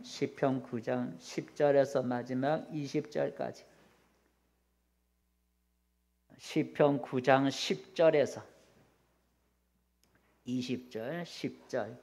시편 9장 10절에서 마지막 20절까지. 시편 9장 10절에서 20절, 10절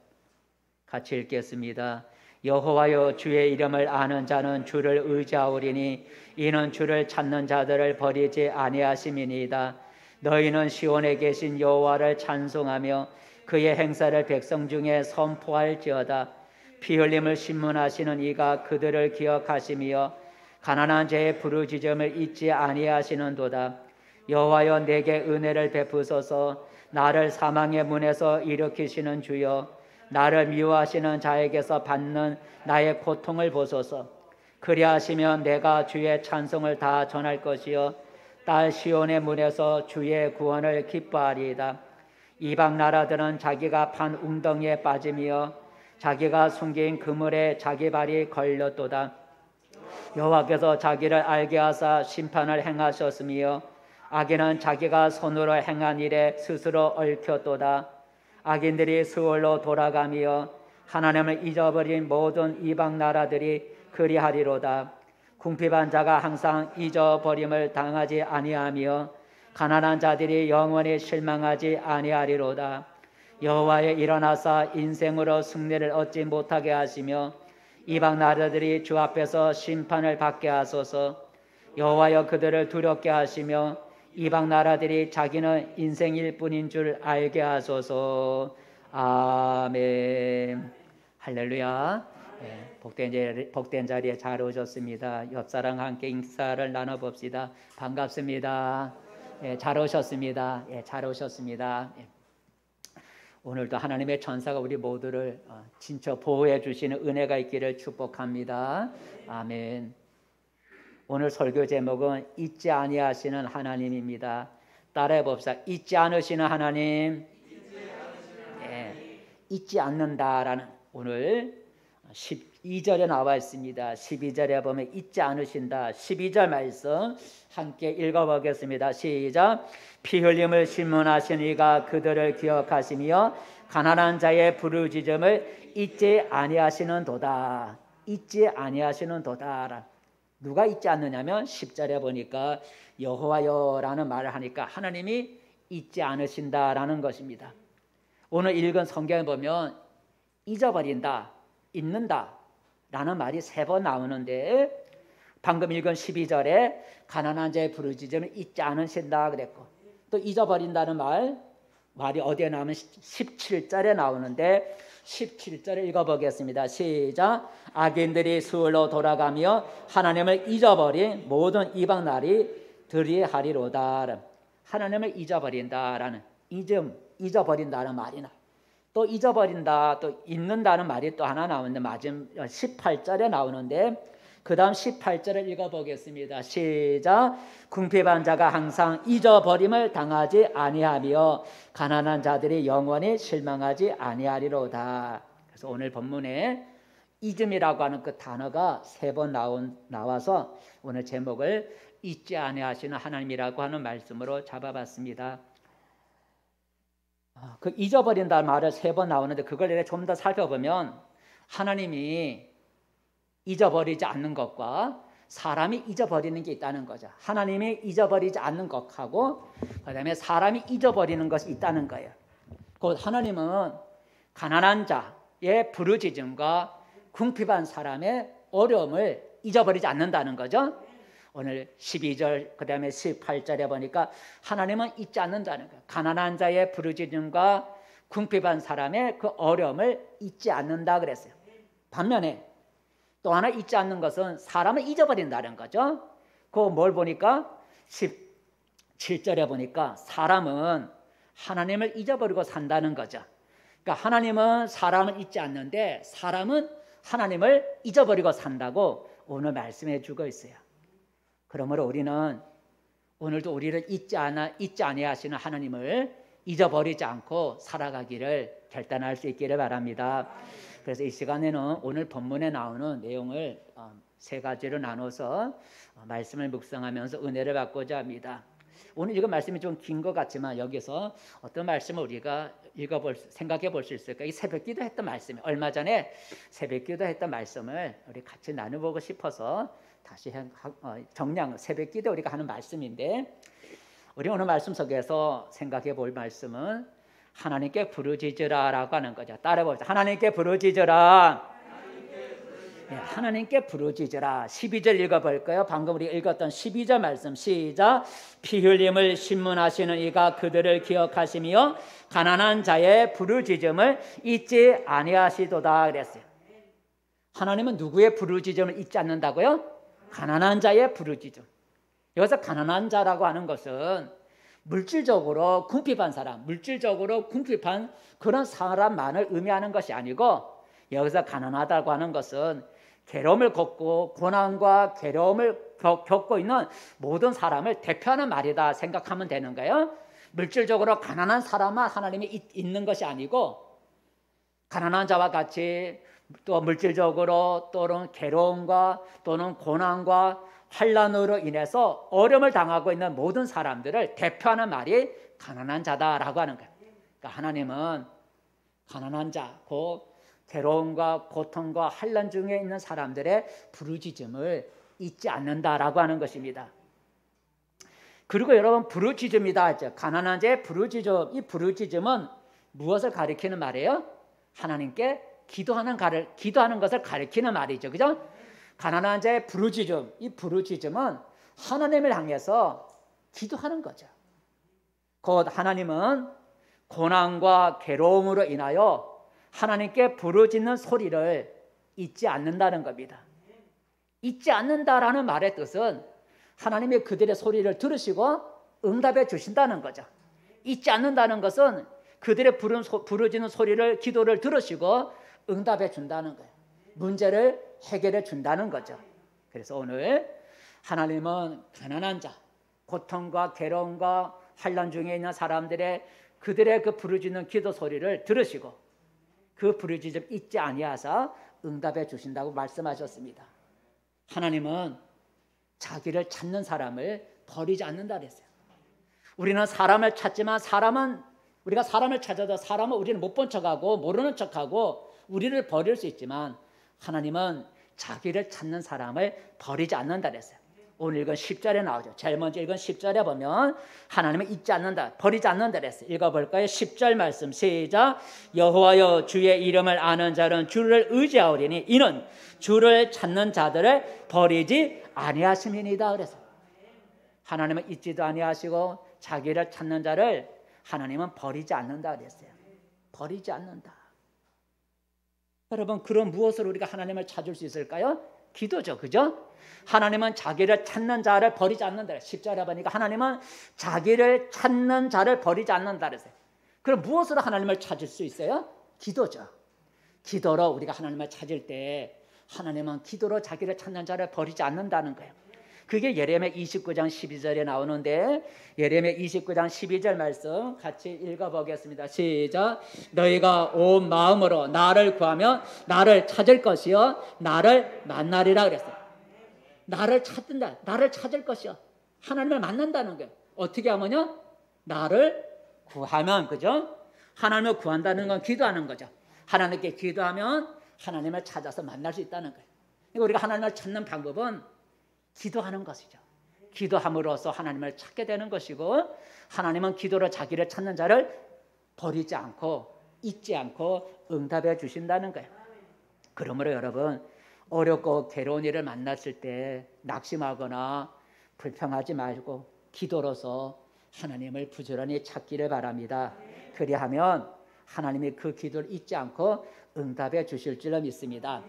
같이 읽겠습니다. 여호와여, 주의 이름을 아는 자는 주를 의지하오리니 이는 주를 찾는 자들을 버리지 아니하심이니이다. 너희는 시온에 계신 여호와를 찬송하며 그의 행사를 백성 중에 선포할지어다. 피 흘림을 신문하시는 이가 그들을 기억하시며 가난한 자의 부르짖음을 잊지 아니하시는도다. 여호와여, 내게 은혜를 베푸소서. 나를 사망의 문에서 일으키시는 주여, 나를 미워하시는 자에게서 받는 나의 고통을 보소서. 그리하시면 내가 주의 찬송을 다 전할 것이요 딸 시온의 문에서 주의 구원을 기뻐하리이다. 이방 나라들은 자기가 판 웅덩이에 빠짐이여 자기가 숨긴 그물에 자기 발이 걸렸도다. 여호와께서 자기를 알게 하사 심판을 행하셨으며 악인은 자기가 손으로 행한 일에 스스로 얽혔도다. 악인들이 스올로 돌아가며 하나님을 잊어버린 모든 이방 나라들이 그리하리로다. 궁핍한 자가 항상 잊어버림을 당하지 아니하며 가난한 자들이 영원히 실망하지 아니하리로다. 여호와여, 일어나사 인생으로 승리를 얻지 못하게 하시며 이방 나라들이 주 앞에서 심판을 받게 하소서. 여호와여, 그들을 두렵게 하시며 이방 나라들이 자기는 인생일 뿐인 줄 알게 하소서. 아멘. 할렐루야. 복된 자리에 잘 오셨습니다. 옆사람과 함께 인사를 나눠봅시다. 반갑습니다. 잘 오셨습니다. 잘 오셨습니다. 오늘도 하나님의 천사가 우리 모두를 진짜 보호해 주시는 은혜가 있기를 축복합니다. 아멘. 오늘 설교 제목은 잊지 아니하시는 하나님입니다. 따라해 봅시다. 잊지 않으시는 하나님. 잊지 않는다라는 오늘 12절에 나와 있습니다. 12절에 보면 잊지 않으신다. 12절 말씀 함께 읽어보겠습니다. 시작. 피 흘림을 신문하신 이가 그들을 기억하시며 가난한 자의 부르짖음을 잊지 아니하시는도다. 잊지 아니하시는도다. 누가 잊지 않느냐면 10절에 보니까 여호와여라는 말을 하니까 하나님이 잊지 않으신다라는 것입니다. 오늘 읽은 성경에 보면 잊어버린다, 잊는다 라는 말이 3번 나오는데 방금 읽은 12절에 가난한 자의 부르짖음을 잊지 않으신다 그랬고 또 잊어버린다는 말이 어디에 나오면 17절에 나오는데 17절을 읽어보겠습니다. 시작. 악인들이 스올로 돌아가며 하나님을 잊어버린 모든 이방 나라들이 하리로다. 하나님을 잊어버린다라는 잊어버린다는 말이나 또 잊어버린다 또 잊는다는 말이 또 하나 나오는데 마지막 18절에 나오는데 그 다음 18절을 읽어보겠습니다. 시작. 궁핍한 자가 항상 잊어버림을 당하지 아니하며 가난한 자들이 영원히 실망하지 아니하리로다. 그래서 오늘 본문에 잊음이라고 하는 그 단어가 3번 나와서 오늘 제목을 잊지 아니하시는 하나님이라고 하는 말씀으로 잡아봤습니다. 그 잊어버린다는 말을 3번 나오는데 그걸 좀 더 살펴보면 하나님이 잊어버리지 않는 것과 사람이 잊어버리는 게 있다는 거죠. 하나님이 잊어버리지 않는 것하고 그다음에 사람이 잊어버리는 것이 있다는 거예요. 곧 하나님은 가난한 자의 부르짖음과 궁핍한 사람의 어려움을 잊어버리지 않는다는 거죠. 오늘 12절 그다음에 18절에 보니까 하나님은 잊지 않는다는 거예요. 가난한 자의 부르짖음과 궁핍한 사람의 그 어려움을 잊지 않는다 그랬어요. 반면에 또 하나 잊지 않는 것은 사람을 잊어버린다는 거죠. 그거 뭘 보니까 17절에 보니까 사람은 하나님을 잊어버리고 산다는 거죠. 그러니까 하나님은 사람을 잊지 않는데 사람은 하나님을 잊어버리고 산다고 오늘 말씀해 주고 있어요. 그러므로 우리는 오늘도 우리를 잊지 아니하시는 하나님을 잊어버리지 않고 살아가기를 결단할 수 있기를 바랍니다. 그래서 이 시간에는 오늘 본문에 나오는 내용을 3가지로 나눠서 말씀을 묵상하면서 은혜를 받고자 합니다. 오늘 읽은 말씀이 좀 긴 것 같지만 여기서 어떤 말씀을 우리가 생각해 볼 수 있을까? 이 새벽기도 했던 말씀이 얼마 전에 새벽기도 했던 말씀을 우리 같이 나눠보고 싶어서 다시 정량 새벽기도 우리가 하는 말씀인데, 우리 오늘 말씀 속에서 생각해 볼 말씀은 하나님께 부르짖으라라고 하는 거죠. 따라해보자. 하나님께 부르짖으라. 네, 하나님께 부르짖으라. 12절 읽어볼까요? 방금 우리 읽었던 12절 말씀 시작. 피 흘림을 신문하시는 이가 그들을 기억하시며 가난한 자의 부르짖음을 잊지 아니하시도다 그랬어요. 하나님은 누구의 부르짖음을 잊지 않는다고요? 가난한 자의 부르짖음. 여기서 가난한 자라고 하는 것은 물질적으로 궁핍한 사람, 물질적으로 궁핍한 그런 사람만을 의미하는 것이 아니고, 여기서 가난하다고 하는 것은 괴로움을 겪고 고난과 괴로움을 겪고 있는 모든 사람을 대표하는 말이다 생각하면 되는 거예요. 물질적으로 가난한 사람만 하나님이 있는 것이 아니고, 가난한 자와 같이 또 물질적으로 또는 괴로움과 또는 고난과 환난으로 인해서 어려움을 당하고 있는 모든 사람들을 대표하는 말이 가난한 자다라고 하는 거예요. 그러니까 하나님은 가난한 자, 그 괴로움과 고통과 환난 중에 있는 사람들의 부르짖음을 잊지 않는다라고 하는 것입니다. 그리고 여러분, 부르짖음이다 하죠. 가난한 자의 부르짖음, 이 부르짖음은 무엇을 가리키는 말이에요? 하나님께 기도하는 것을 가리키는 말이죠. 그죠? 가난한 자의 부르짖음, 이 부르짖음은 하나님을 향해서 기도하는 거죠. 곧 하나님은 고난과 괴로움으로 인하여 하나님께 부르짖는 소리를 잊지 않는다는 겁니다. 잊지 않는다라는 말의 뜻은 하나님이 그들의 소리를 들으시고 응답해 주신다는 거죠. 잊지 않는다는 것은 그들의 부르짖는 소리를, 기도를 들으시고 응답해 준다는 거예요. 문제를 해결해 준다는 거죠. 그래서 오늘 하나님은 가난한 자, 고통과 괴로움과 환난 중에 있는 사람들의 그들의 그 부르짖는 기도 소리를 들으시고 그 부르짖음 잊지 아니하사 응답해 주신다고 말씀하셨습니다. 하나님은 자기를 찾는 사람을 버리지 않는다 그랬어요. 우리는 사람을 찾지만 우리가 사람을 찾아도 사람은 우리를 못 본 척하고 모르는 척하고 우리를 버릴 수 있지만, 하나님은 자기를 찾는 사람을 버리지 않는다 그랬어요. 오늘 읽은 10절에 나오죠. 제일 먼저 읽은 10절에 보면 하나님은 잊지 않는다, 버리지 않는다 그랬어요. 읽어볼까요? 10절 말씀 시작. 여호와여 주의 이름을 아는 자는 주를 의지하오리니 이는 주를 찾는 자들을 버리지 아니하심이니이다 그랬어요. 하나님은 잊지도 아니하시고 자기를 찾는 자를 하나님은 버리지 않는다 그랬어요. 버리지 않는다. 여러분, 그럼 무엇으로 우리가 하나님을 찾을 수 있을까요? 기도죠. 그죠? 하나님은 자기를 찾는 자를 버리지 않는다. 10절에 보니까 하나님은 자기를 찾는 자를 버리지 않는다 그랬어요. 그럼 무엇으로 하나님을 찾을 수 있어요? 기도죠. 기도로 우리가 하나님을 찾을 때 하나님은 기도로 자기를 찾는 자를 버리지 않는다는 거예요. 그게 예레미야 29장 12절에 나오는데, 예레미야 29장 12절 말씀 같이 읽어보겠습니다. 시작. 너희가 온 마음으로 나를 구하면 나를 찾을 것이요 나를 만나리라 그랬어요. 나를 찾는다, 나를 찾을 것이요. 하나님을 만난다는 거예요. 어떻게 하면요? 나를 구하면, 그죠? 하나님을 구한다는 건 기도하는 거죠. 하나님께 기도하면 하나님을 찾아서 만날 수 있다는 거예요. 그러니까 우리가 하나님을 찾는 방법은 기도하는 것이죠. 기도함으로써 하나님을 찾게 되는 것이고, 하나님은 기도로 자기를 찾는 자를 버리지 않고 잊지 않고 응답해 주신다는 거예요. 그러므로 여러분, 어렵고 괴로운 일을 만났을 때 낙심하거나 불평하지 말고 기도로서 하나님을 부지런히 찾기를 바랍니다. 그리하면 하나님이 그 기도를 잊지 않고 응답해 주실 줄 믿습니다.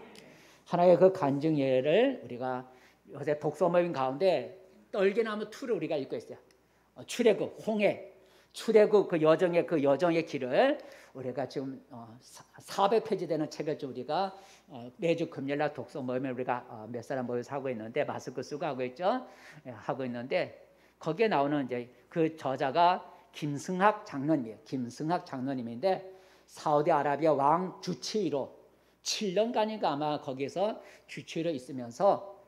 하나의 그 간증 예를 우리가 요새 독서 모임 가운데 떨기나무 2를 우리가 읽고 있어요. 출애굽, 홍해, 출애굽 그 여정의 길을 우리가 지금 400페이지 되는 책을 좀 우리가 매주 금요일날 독서 모임에 우리가 몇 사람 모여서 하고 있는데, 마스크 쓰고 하고 있죠. 하고 있는데 거기에 나오는 이제 그 저자가 김승학 장로님이에요. 김승학 장로님인데 사우디아라비아 왕 주치의로 7년간인가 아마 거기서 주치의로 있으면서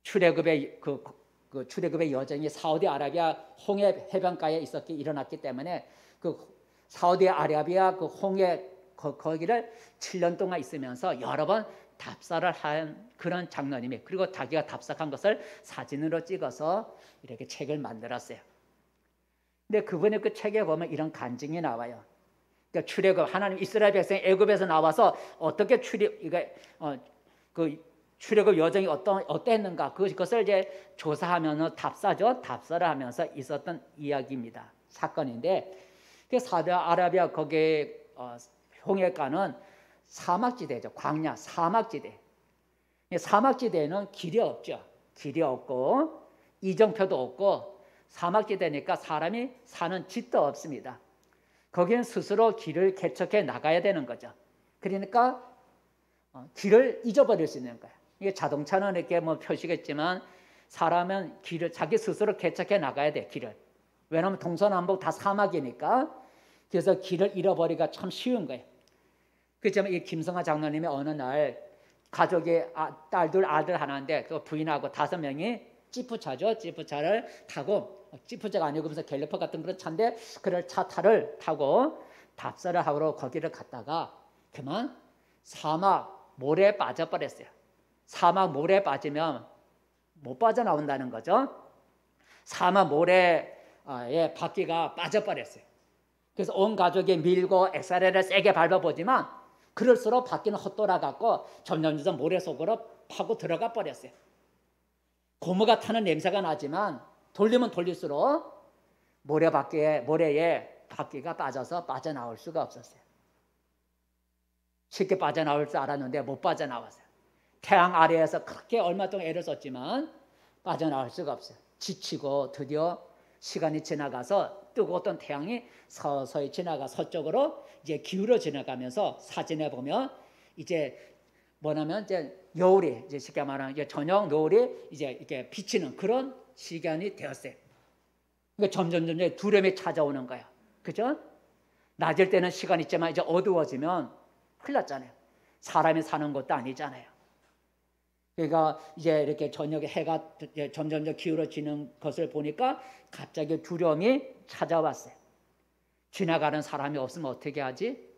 출애굽의 그 그 출애굽의 여정이 사우디아라비아 홍해 해변가에 일어났기 때문에 그 사우디아라비아 그 홍해 거기를 7년 동안 있으면서 여러 번 답사를 한 그런 장로님이, 그리고 자기가 답사한 것을 사진으로 찍어서 이렇게 책을 만들었어요. 근데 그분의 그 책에 보면 이런 간증이 나와요. 그러니까 출애굽, 하나님 이스라엘 백성이 애굽에서 나와서 어떻게 출애굽 여정이 어땠는가, 그것을 이제 조사하면서 답사를 하면서 있었던 이야기입니다. 사건인데, 그 사우디아라비아 거기에 홍해가는 사막지대죠. 광야, 사막지대. 사막지대에는 길이 없죠. 길이 없고 이정표도 없고 사막지대니까 사람이 사는 집도 없습니다. 거기는 스스로 길을 개척해 나가야 되는 거죠. 그러니까 길을 잊어버릴 수 있는 거예요. 이게 자동차는 이렇게 뭐 표시겠지만 사람은 길을 자기 스스로 개척해 나가야 돼. 길을. 왜냐하면 동서남북 다 사막이니까. 그래서 길을 잃어버리기가 참 쉬운 거예요. 그렇지만 이 김성하 장로님이 어느 날 가족의 딸 아들 하나인데 그 부인하고 5명이 지프차죠. 지프차를 타고, 지프차가 아니고 무슨 갤러퍼 같은 그런 차인데 그걸 차를 타고 답사를 하러 거기를 갔다가 그만 사막 모래에 빠져버렸어요. 사막 모래에 빠지면 못 빠져나온다는 거죠. 사막 모래에 바퀴가 빠져버렸어요. 그래서 온 가족이 밀고 엑셀레를 세게 밟아보지만 그럴수록 바퀴는 헛돌아갔고 점점 모래 속으로 파고 들어가 버렸어요. 고무가 타는 냄새가 나지만 돌리면 돌릴수록 모래에 바퀴가 빠져서 빠져나올 수가 없었어요. 쉽게 빠져나올 줄 알았는데 못 빠져나왔어요. 태양 아래에서 그렇게 얼마 동안 애를 썼지만 빠져나올 수가 없어요. 지치고 드디어 시간이 지나가서 뜨거웠던 태양이 서서히 지나가 서쪽으로 이제 기울어 지나가면서 사진에 보면 이제 뭐냐면 이제 여울이, 이제 쉽게 말하면 이제 저녁 노을이 이제 이렇게 비치는 그런 시간이 되었어요. 그러니까 점점 두려움이 찾아오는 거예요. 그죠? 낮을 때는 시간 있지만 이제 어두워지면 큰일 났잖아요. 사람이 사는 것도 아니잖아요. 그러니까 이제 이렇게 저녁에 해가 점점 기울어지는 것을 보니까 갑자기 두려움이 찾아왔어요. 지나가는 사람이 없으면 어떻게 하지?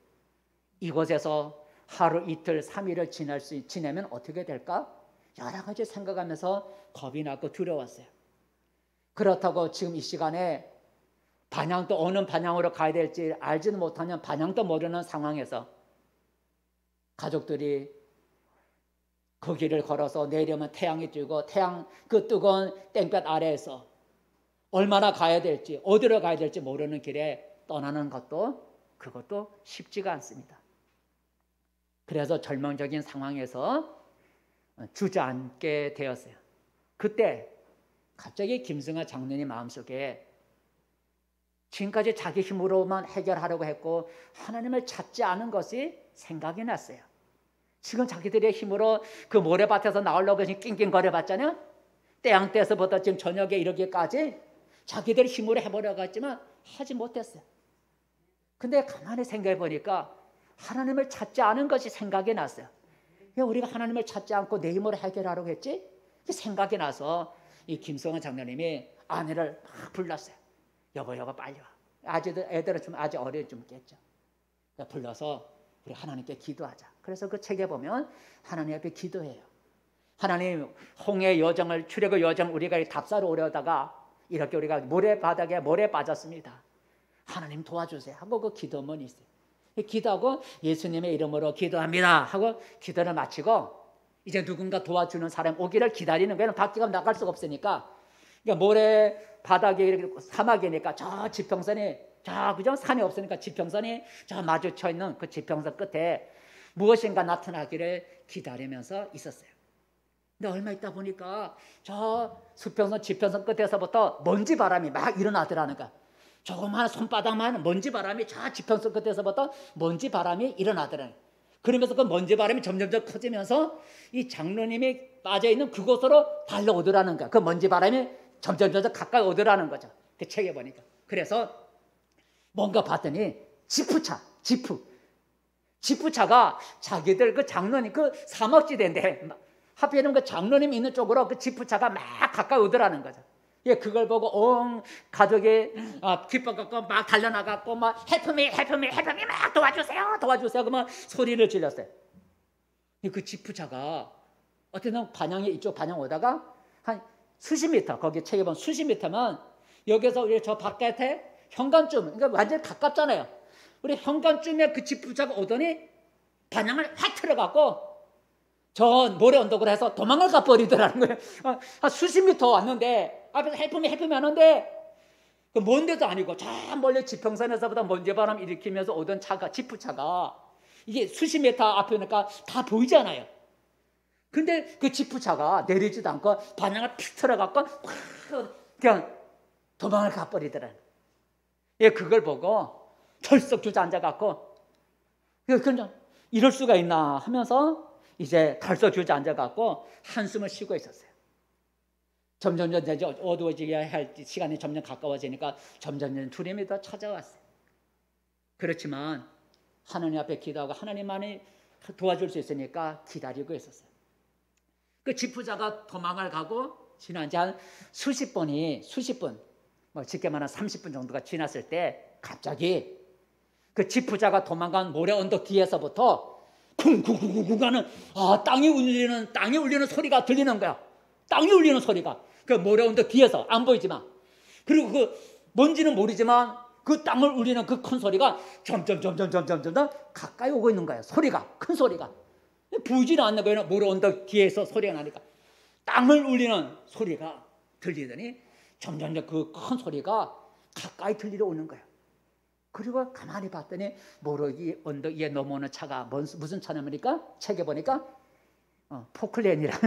이곳에서 하루 이틀 3일을 지내면 어떻게 될까? 여러 가지 생각하면서 겁이 나고 두려웠어요. 그렇다고 지금 이 시간에 반향도 어느 반향으로 가야 될지 알지도 못하는, 반향도 모르는 상황에서 가족들이 그 길을 걸어서 내려면 태양이 뜨고 태양 그 뜨거운 땡볕 아래에서 얼마나 가야 될지, 어디로 가야 될지 모르는 길에 떠나는 것도 그것도 쉽지가 않습니다. 그래서 절망적인 상황에서 주저앉게 되었어요. 그때 갑자기 김승하 장로님 마음속에 지금까지 자기 힘으로만 해결하려고 했고 하나님을 찾지 않은 것이 생각이 났어요. 지금 자기들의 힘으로 그 모래밭에서 나오려고 낑낑거려 봤잖아요. 때양때에서부터 지금 저녁에 이르기까지 자기들 힘으로 해보려고 했지만 하지 못했어요. 근데 가만히 생각해 보니까 하나님을 찾지 않은 것이 생각이 났어요. 왜 우리가 하나님을 찾지 않고 내 힘으로 해결하려고 했지? 생각이 나서 이 김성환 장로님이 아내를 막 불렀어요. 여보 빨리 와. 애들은 좀 아직 어려 죽겠죠. 불러서 우리 하나님께 기도하자. 그래서 그 책에 보면 하나님 앞에 기도해요. 하나님, 홍해 여정을, 출애굽 여정 우리가 답사로 오려다가 이렇게 우리가 모래바닥에 모래 빠졌습니다. 하나님 도와주세요 하고 그 기도문이 있어요. 기도하고 예수님의 이름으로 기도합니다 하고 기도를 마치고 이제 누군가 도와주는 사람 오기를 기다리는 거예요. 밖에 나갈 수가 없으니까. 그러니까 모래 바닥에 이렇게 사막이니까 저 지평선이 그죠? 산이 없으니까 지평선이 저 마주쳐 있는 그 지평선 끝에 무엇인가 나타나기를 기다리면서 있었어요. 근데 얼마 있다 보니까 저 수평선 지평선 끝에서부터 먼지 바람이 막 일어나더라는 거야. 조그마한 손바닥만 먼지 바람이 저 지평선 끝에서부터 먼지 바람이 일어나더라는 거야. 그러면서 그 먼지 바람이 점점 커지면서 이 장로님이 빠져있는 그곳으로 달려오더라는 거야. 그 먼지 바람이 점점 가까이 오더라는 거죠. 그 책에 보니까. 그래서 뭔가 봤더니 지프차가 자기들 그 장로님 그 사막지대인데 하필이면 그 장로님 있는 쪽으로 그 지프차가 막 가까이 오더라는 거죠. 예, 그걸 보고 온 가족이 기뻐갖고 막 달려나갔고 막 헬프미 막 도와주세요 그러면 소리를 질렀어요. 그 지푸차가 어떤 반향이 이쪽 반향 오다가 한 수십 미터, 거기 책에 보면 수십 미터면 여기서 우리 저 바깥에 현관쯤, 그러니까 완전히 가깝잖아요. 우리 현관쯤에 그 지푸차가 오더니 반향을 확 틀어갖고 저 모래 언덕으로 해서 도망을 가버리더라는 거예요. 한 수십 미터 왔는데 앞에서 헬프미 하는데 그 먼 데도 아니고 저 멀리 지평선에서보다 먼지 바람 일으키면서 오던 차가, 지푸차가 이게 수십 미터 앞이니까 다 보이잖아요. 근데 그 지푸차가 내리지도 않고 반향을 픽 틀어갖고 그냥 도망을 가버리더라는 거예요. 예, 그걸 보고 털썩 주저앉아갖고 그냥 이럴 수가 있나 하면서 이제 덜썩 주저앉아갖고 한숨을 쉬고 있었어요. 점점 어두워지게 할 시간이 점점 가까워지니까 점점 두려움이 더 찾아왔어요. 그렇지만 하나님 앞에 기도하고 하나님만이 도와줄 수 있으니까 기다리고 있었어요. 그 지푸자가 도망을 가고 지난 지 한 수십 분, 뭐 쉽게 말하면 30분 정도가 지났을 때 갑자기 그 지푸자가 도망간 모래 언덕 뒤에서부터 쿵쿵쿵쿵 하는 땅이 울리는 소리가 들리는 거야. 땅이 울리는 소리가 그 모래 언덕 뒤에서 안 보이지만, 그리고 그 뭔지는 모르지만 그 땅을 울리는 그 큰 소리가 점점 가까이 오고 있는 거예요. 소리가, 큰 소리가 보이지는 않는 거예요. 모래 언덕 뒤에서 소리가 나니까 땅을 울리는 소리가 들리더니 점점 그 큰 소리가 가까이 들리러 오는 거예요. 그리고 가만히 봤더니 모래 언덕 위에 넘어오는 차가 무슨 차냐니까 책에 보니까 포클레인이라는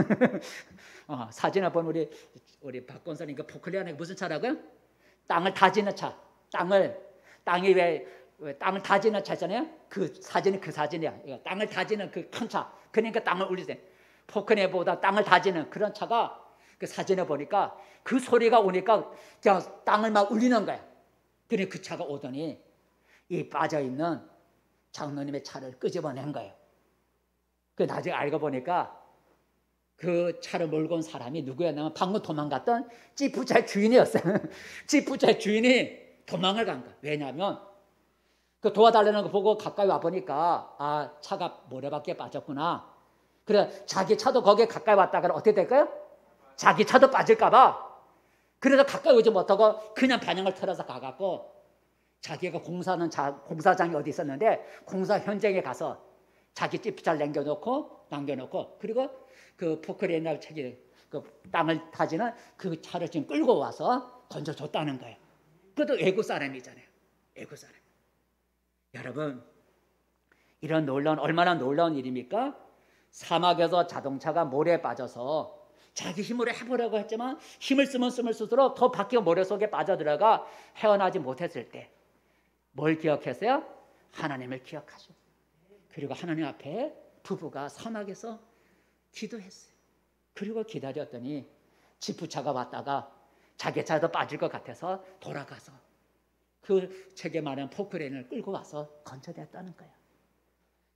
사진을 본 우리 박 권사님과 포클레인이 무슨 차라고요? 땅을 다지는 차. 땅이 왜 땅을 다지는 차잖아요. 그 사진이 그 사진이야. 땅을 다지는 그 큰 차. 그러니까 땅을 울리세요. 포클레인보다 땅을 다지는 그런 차가 그 사진을 보니까 그 소리가 오니까 그냥 땅을 막 울리는 거야. 그래 그 차가 오더니 이 빠져있는 장로님의 차를 끄집어낸 거예요. 그 나중에 알고 보니까 그 차를 몰고 온 사람이 누구였냐면 방금 도망갔던 지푸차의 주인이었어요. 지푸차의 주인이 도망을 간 거예요. 왜냐하면 그 도와달라는 거 보고 가까이 와보니까 차가 모래밖에 빠졌구나. 그래 자기 차도 거기에 가까이 왔다가 어떻게 될까요? 자기 차도 빠질까 봐. 그래서 가까이 오지 못하고 그냥 반향을 틀어서 가갖고 자기가 공사하는 공사장이 어디 있었는데 공사 현장에 가서 자기 지푸차를 남겨놓고 그리고 그 포크레인을 그 땅을 다지는 그 차를 지금 끌고 와서 던져줬다는 거예요. 그것도 외국 사람이잖아요. 외국 사람. 여러분 이런 얼마나 놀라운 일입니까? 사막에서 자동차가 모래에 빠져서 자기 힘으로 해보려고 했지만 힘을 쓰면 쓸수록 더 밖에 모래 속에 빠져들어가 헤어나지 못했을 때 뭘 기억했어요? 하나님을 기억하죠. 그리고 하나님 앞에 부부가 사막에서 기도했어요. 그리고 기다렸더니 지푸차가 왔다가 자기 차도 빠질 것 같아서 돌아가서 그 책에 말한 포크레인을 끌고 와서 건져냈다는 거예요.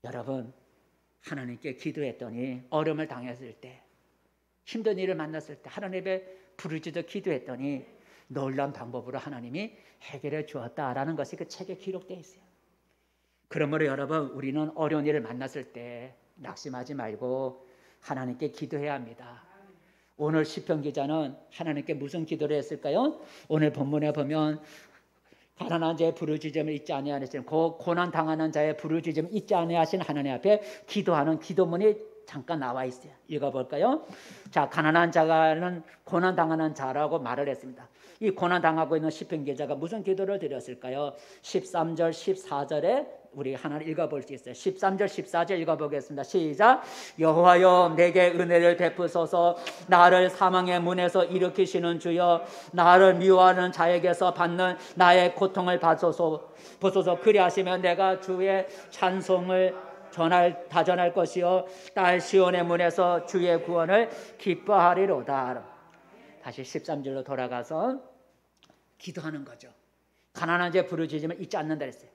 여러분 하나님께 기도했더니 어려움을 당했을 때 힘든 일을 만났을 때 하나님의 부르짖어 기도했더니 놀라운 방법으로 하나님이 해결해 주었다라는 것이 그 책에 기록되어 있어요. 그러므로 여러분 우리는 어려운 일을 만났을 때 낙심하지 말고 하나님께 기도해야 합니다. 오늘 시편 기자는 하나님께 무슨 기도를 했을까요? 오늘 본문에 보면 가난한 자의 부르짖음을 잊지 아니하시는 고난 당하는 자의 부르짖음을 잊지 아니하신 하나님 앞에 기도하는 기도문이 잠깐 나와 있어요. 읽어볼까요? 자, 가난한 자는 고난 당하는 자라고 말을 했습니다. 이 고난 당하고 있는 시편 기자가 무슨 기도를 드렸을까요? 13절 14절에 우리 하나 읽어볼 수 있어요. 13절 14절 읽어보겠습니다. 시작. 여호와여 내게 은혜를 베푸소서. 나를 사망의 문에서 일으키시는 주여 나를 미워하는 자에게서 받는 나의 고통을 보소서. 그리하시면 내가 주의 찬송을 다전할 것이요 딸 시온의 문에서 주의 구원을 기뻐하리로다. 다시 13절로 돌아가서 기도하는 거죠. 가난한 자의 부르짖음을 잊지 않는다 했어요.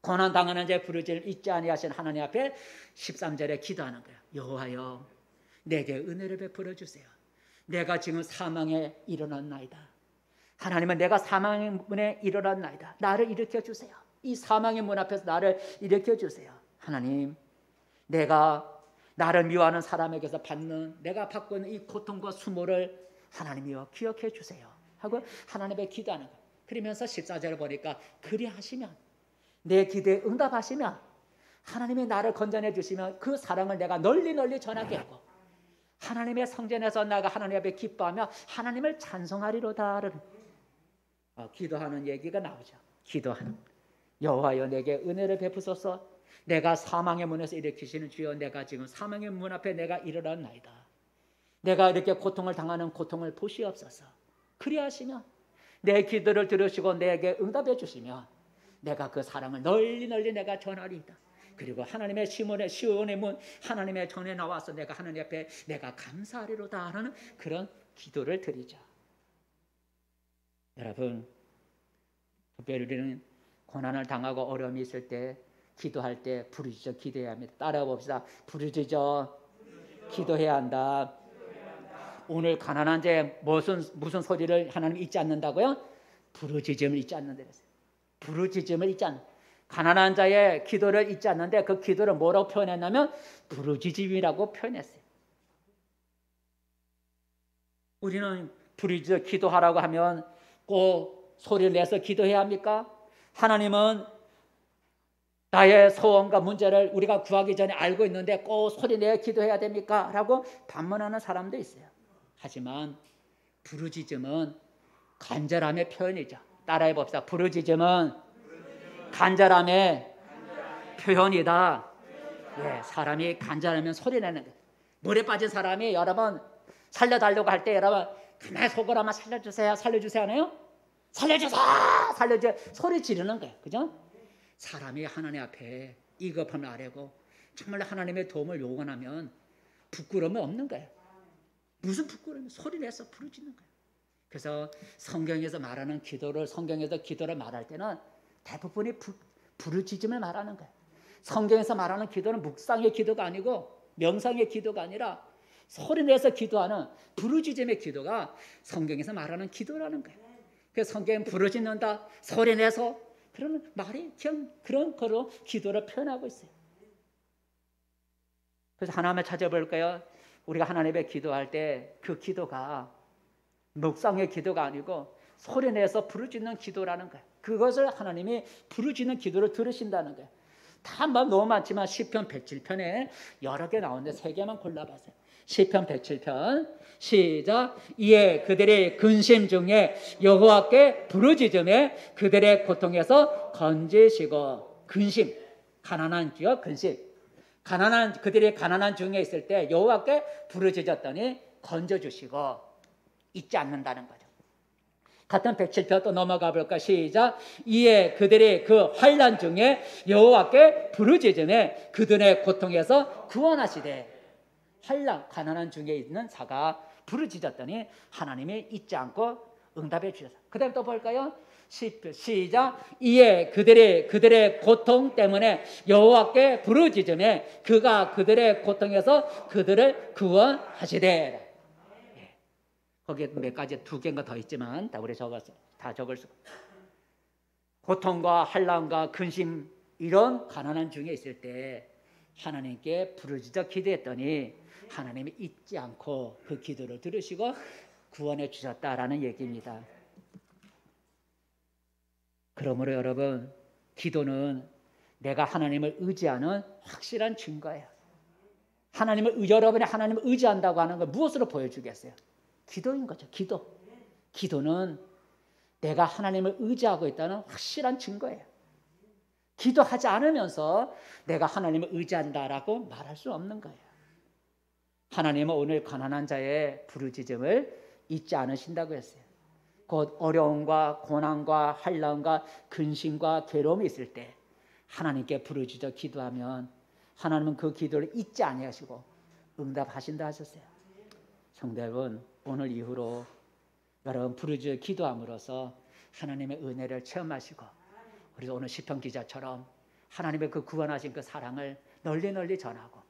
고난 당하는 자의 부르짖음을 잊지 아니하신 하나님 앞에 13절에 기도하는 거예요. 여호와여 내게 은혜를 베풀어 주세요. 내가 지금 사망에 일어났나이다. 하나님은 내가 사망의 문에 이르렀나이다. 나를 일으켜 주세요. 이 사망의 문 앞에서 나를 일으켜 주세요. 하나님, 내가 나를 미워하는 사람에게서 내가 받고 있는 이 고통과 수모를 하나님이여 기억해 주세요 하고 하나님께 기도하는 거예요. 그러면서 14절을 보니까 그리하시면, 내 기도에 응답하시면 하나님이 나를 건져내 주시면 그 사랑을 내가 널리 널리 전하게 하고 하나님의 성전에서 나가 하나님 앞에 기뻐하며 하나님을 찬송하리로다를 기도하는 얘기가 나오죠. 기도하는, 여호와여 내게 은혜를 베푸소서. 내가 사망의 문에서 일으키시는 주여, 내가 지금 사망의 문 앞에 내가 이르렀나이다. 내가 이렇게 고통을 당하는 고통을 보시옵소서. 그리하시면 내 기도를 들으시고 내게 응답해 주시면 내가 그 사랑을 널리 널리 내가 전하리이다. 그리고 하나님의 시온의 문, 하나님의 전에 나와서 내가 하나님 앞에 내가 감사하리로다 하는 그런 기도를 드리자. 여러분, 특별히 우리는 고난을 당하고 어려움이 있을 때 기도할 때 부르짖어 기도해야 합니다. 따라 봅시다. 부르짖어 기도해야 한다. 오늘 가난한 자의 무슨 소리를 하나님 잊지 않는다고요? 부르짖음을 잊지 않는다 그랬어요. 부르짖음을 잊지 않는다. 가난한 자의 기도를 잊지 않는데 그 기도를 뭐라고 표현했냐면 부르짖음이라고 표현했어요. 우리는 부르짖어 기도하라고 하면 꼭 소리를 내서 기도해야 합니까? 하나님은 나의 소원과 문제를 우리가 구하기 전에 알고 있는데 꼭 소리내어 기도해야 됩니까? 라고 반문하는 사람도 있어요. 하지만 부르짖음은 간절함의 표현이죠. 따라해 봅시다. 부르짖음은 간절함의 표현이다. 예, 사람이 간절하면 소리내는 거예요. 물에 빠진 사람이 여러분 살려달라고 할 때 여러분 가만히 속으로만 살려주세요, 살려주세요 하나요? 살려주세요, 살려주세요 소리 지르는 거예요. 그죠? 사람이 하나님 앞에 이급함을 아뢰고 정말 하나님의 도움을 요구하면 부끄러움이 없는 거예요. 무슨 부끄러움이, 소리 내서 부르짖는 거예요. 그래서 성경에서 말하는 기도를, 성경에서 기도를 말할 때는 대부분이 부르짖음을 말하는 거예요. 성경에서 말하는 기도는 묵상의 기도가 아니고 명상의 기도가 아니라 소리 내서 기도하는 부르짖음의 기도가 성경에서 말하는 기도라는 거예요. 그래서 성경은 부르짖는다, 소리 내서 그런 말이 그런 거로 기도를 표현하고 있어요. 그래서 하나님을 찾아볼까요? 우리가 하나님의 기도할 때 그 기도가 묵상의 기도가 아니고 소리 내서 부르짖는 기도라는 거예요. 그것을 하나님이 부르짖는 기도를 들으신다는 거예요. 다 너무 많지만 시편 107편에 여러 개 나오는데 3개만 골라봤어요. 시편 107편 시작. 이에 그들의 근심 중에 여호와께 부르짖음에 그들의 고통에서 건지시고. 근심, 가난한 주여 근심. 그들이 가난한 중에 있을 때 여호와께 부르짖었더니 건져주시고 잊지 않는다는 거죠. 같은 107편 또 넘어가 볼까? 시작. 이에 그들이 그 환난 중에 여호와께 부르짖음에 그들의 고통에서 구원하시되. 환난, 가난한 중에 있는 자가 부르짖었더니 하나님이 잊지 않고 응답해 주셔서. 그 다음에 또 볼까요? 시작. 이에 그들의 고통 때문에 여호와께 부르짖음에 그가 그들의 고통에서 그들을 구원하시되. 거기에 몇 가지 2개인가 더 있지만 다 우리 다 적을 수. 고통과 환난과 근심 이런 가난한 중에 있을 때 하나님께 부르짖어 기도했더니 하나님이 잊지 않고 그 기도를 들으시고 구원해 주셨다라는 얘기입니다. 그러므로 여러분, 기도는 내가 하나님을 의지하는 확실한 증거예요. 여러분이 하나님을 의지한다고 하는 걸 무엇으로 보여주겠어요? 기도인 거죠. 기도는 내가 하나님을 의지하고 있다는 확실한 증거예요. 기도하지 않으면서 내가 하나님을 의지한다라고 말할 수 없는 거예요. 하나님은 오늘 가난한 자의 부르짖음을 잊지 않으신다고 했어요. 곧 어려움과 고난과 환난과 근심과 괴로움이 있을 때 하나님께 부르짖어 기도하면 하나님은 그 기도를 잊지 아니하시고 응답하신다 하셨어요. 성도 여러분, 오늘 이후로 여러분 부르짖어 기도함으로써 하나님의 은혜를 체험하시고, 그래서 오늘 시편 기자처럼 하나님의 그 구원하신 그 사랑을 널리 널리 전하고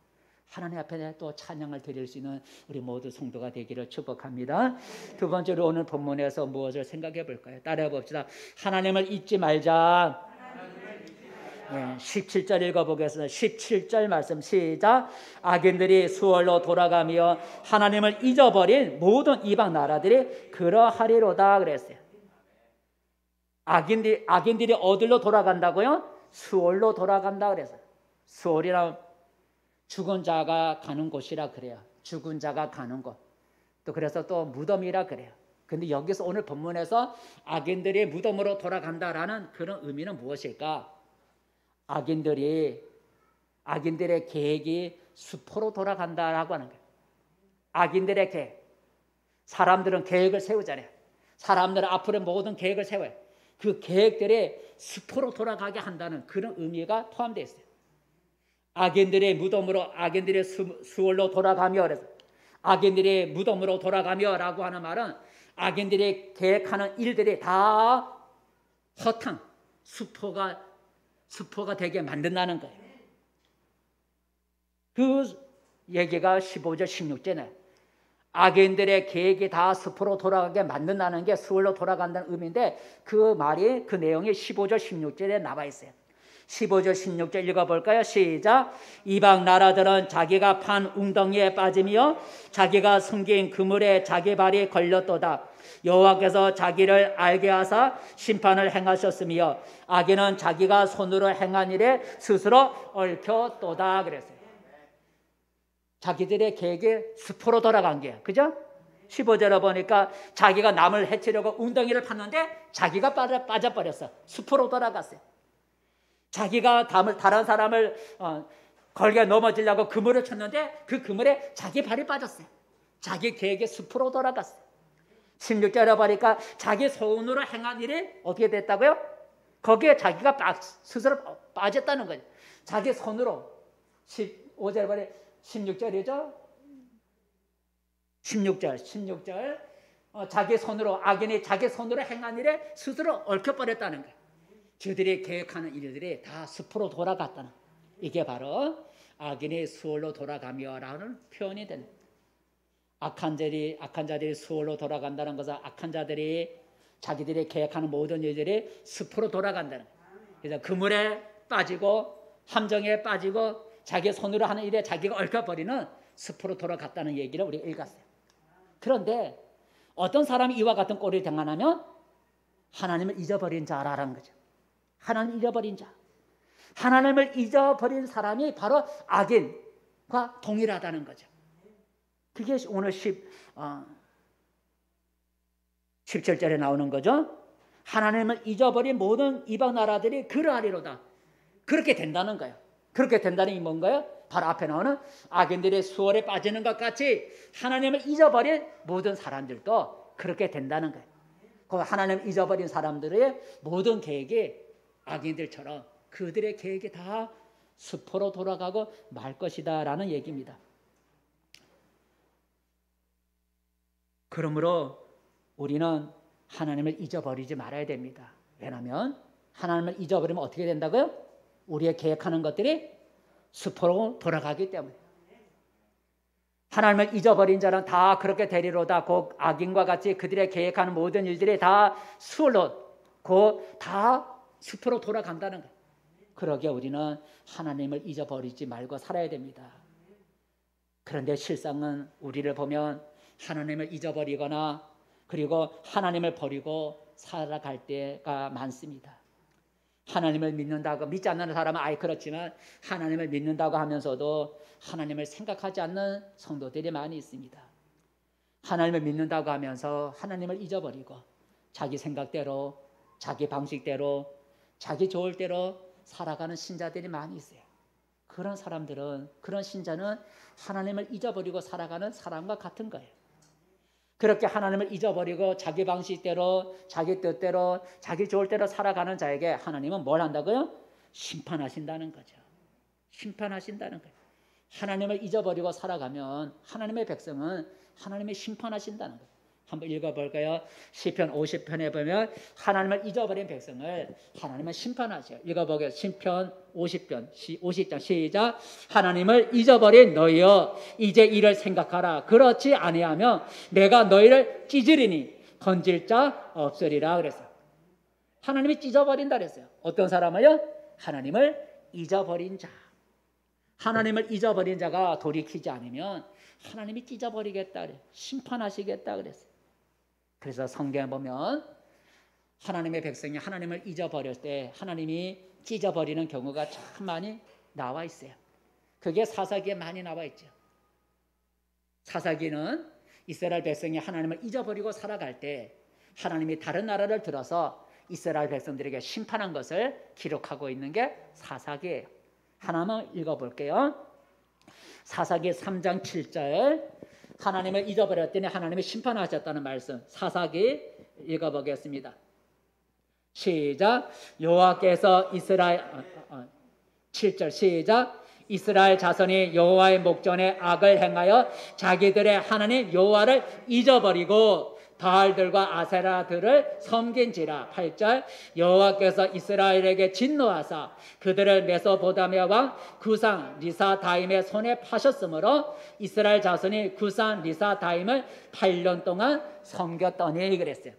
하나님 앞에 또 찬양을 드릴 수 있는 우리 모두 성도가 되기를 축복합니다. 두 번째로 오늘 본문에서 무엇을 생각해 볼까요? 따라해 봅시다. 하나님을 잊지 말자. 17절 읽어보겠습니다. 17절 말씀 시작. 악인들이 수월로 돌아가며 하나님을 잊어버린 모든 이방 나라들이 그러하리로다 그랬어요. 악인들이 어디로 돌아간다고요? 수월로 돌아간다 그랬어요. 수월이란 죽은 자가 가는 곳이라 그래요. 죽은 자가 가는 곳. 또 그래서 또 무덤이라 그래요. 근데 여기서 오늘 본문에서 악인들이 무덤으로 돌아간다라는 그런 의미는 무엇일까? 악인들의 계획이 수포로 돌아간다라고 하는 거예요. 악인들의 계획. 사람들은 계획을 세우잖아요. 사람들은 앞으로 모든 계획을 세워요. 그 계획들이 수포로 돌아가게 한다는 그런 의미가 포함되어 있어요. 악인들의 무덤으로, 악인들의 수월로 돌아가며, 그래서 악인들의 무덤으로 돌아가며라고 하는 말은 악인들이 계획하는 일들이 다 허탕, 수포가 되게 만든다는 거예요. 그 얘기가 15절 16절에 악인들의 계획이 다 수포로 돌아가게 만든다는 게 수월로 돌아간다는 의미인데, 그 말이, 그 내용이 15절 16절에 나와 있어요. 15절 16절 읽어볼까요? 시작. 이방 나라들은 자기가 판 웅덩이에 빠지며 자기가 숨긴 그물에 자기 발이 걸렸도다. 여호와께서 자기를 알게 하사 심판을 행하셨으며 악인은 자기가 손으로 행한 일에 스스로 얽혔도다 그랬어요. 자기들의 계획이 수포로 돌아간 게요. 그죠? 15절에 보니까 자기가 남을 해치려고 웅덩이를 팠는데 자기가 빠져버렸어. 수포로 돌아갔어요. 자기가 다른 사람을 걸게 넘어지려고 그물을 쳤는데 그 그물에 자기 발이 빠졌어요. 자기 계획의 숲으로 돌아갔어요. 16절에 보니까 자기 손으로 행한 일이 어떻게 됐다고요? 거기에 자기가 스스로 빠졌다는 거죠. 자기 손으로. 15절에 보니 16절이죠. 16절 자기 손으로, 악인이 자기 손으로 행한 일에 스스로 얽혀버렸다는 거예요. 저들이 계획하는 일들이 다 숲으로 돌아갔다는, 이게 바로 악인이 수월로 돌아가며라는 표현이 됩니다. 악한 자들이 수월로 돌아간다는 것은 악한 자들이 자기들이 계획하는 모든 일들이 숲으로 돌아간다는 거예요. 그래서 그물에 빠지고 함정에 빠지고 자기 손으로 하는 일에 자기가 얽혀버리는 숲으로 돌아갔다는 얘기를 우리가 읽었어요. 그런데 어떤 사람이 이와 같은 꼴을 당하냐면 하나님을 잊어버린 자라는 거죠. 하나님을 잊어버린 자. 하나님을 잊어버린 사람이 바로 악인과 동일하다는 거죠. 그게 오늘 17절에 나오는 거죠. 하나님을 잊어버린 모든 이방 나라들이 그러하리로다. 그렇게 된다는 거예요. 그렇게 된다는 게 뭔가요? 바로 앞에 나오는 악인들의 수월에 빠지는 것 같이 하나님을 잊어버린 모든 사람들도 그렇게 된다는 거예요. 그 하나님을 잊어버린 사람들의 모든 계획이 악인들처럼 그들의 계획이 다 수포로 돌아가고 말 것이다 라는 얘기입니다. 그러므로 우리는 하나님을 잊어버리지 말아야 됩니다. 왜냐하면 하나님을 잊어버리면 어떻게 된다고요? 우리의 계획하는 것들이 수포로 돌아가기 때문에. 하나님을 잊어버린 자는 다 그렇게 되리로다. 곧 악인과 같이 그들의 계획하는 모든 일들이 다 수월로 다 수포로 돌아간다는 거예요. 그러기에 우리는 하나님을 잊어버리지 말고 살아야 됩니다. 그런데 실상은 우리를 보면 하나님을 잊어버리거나 그리고 하나님을 버리고 살아갈 때가 많습니다. 하나님을 믿는다고, 믿지 않는 사람은 아예 그렇지만 하나님을 믿는다고 하면서도 하나님을 생각하지 않는 성도들이 많이 있습니다. 하나님을 믿는다고 하면서 하나님을 잊어버리고 자기 생각대로, 자기 방식대로, 자기 좋을 대로 살아가는 신자들이 많이 있어요. 그런 사람들은, 그런 신자는 하나님을 잊어버리고 살아가는 사람과 같은 거예요. 그렇게 하나님을 잊어버리고 자기 방식대로, 자기 뜻대로, 자기 좋을 대로 살아가는 자에게 하나님은 뭘 한다고요? 심판하신다는 거죠. 심판하신다는 거예요. 하나님을 잊어버리고 살아가면 하나님의 백성은 하나님의 심판하신다는 거예요. 한번 읽어볼까요? 시편 50편에 보면 하나님을 잊어버린 백성을 하나님은 심판하셔요. 읽어보게요. 시편 50편 50장 시작. 하나님을 잊어버린 너희여 이제 이를 생각하라. 그렇지 아니하면 내가 너희를 찢으리니 건질 자 없으리라 그랬어요. 하나님이 찢어버린다 그랬어요. 어떤 사람을요? 하나님을 잊어버린 자. 하나님을 잊어버린 자가 돌이키지 않으면 하나님이 찢어버리겠다 그래요. 심판하시겠다 그랬어요. 그래서 성경에 보면 하나님의 백성이 하나님을 잊어버릴 때 하나님이 찢어버리는 경우가 참 많이 나와 있어요. 그게 사사기에 많이 나와 있죠. 사사기는 이스라엘 백성이 하나님을 잊어버리고 살아갈 때 하나님이 다른 나라를 들어서 이스라엘 백성들에게 심판한 것을 기록하고 있는 게 사사기예요. 하나만 읽어볼게요. 사사기 3장 7절 하나님을 잊어버렸더니 하나님이 심판하셨다는 말씀 사사기 읽어보겠습니다. 시작. 여호와께서 이스라엘 7절 시작. 이스라엘 자손이 여호와의 목전에 악을 행하여 자기들의 하나님 여호와를 잊어버리고 바알들과 아세라들을 섬긴지라. 8절 여호와께서 이스라엘에게 진노하사 그들을 메소포타미아 왕 구산 리사다임의 손에 파셨으므로 이스라엘 자손이 구산 리사다임을 8년 동안 섬겼더니 그랬어요.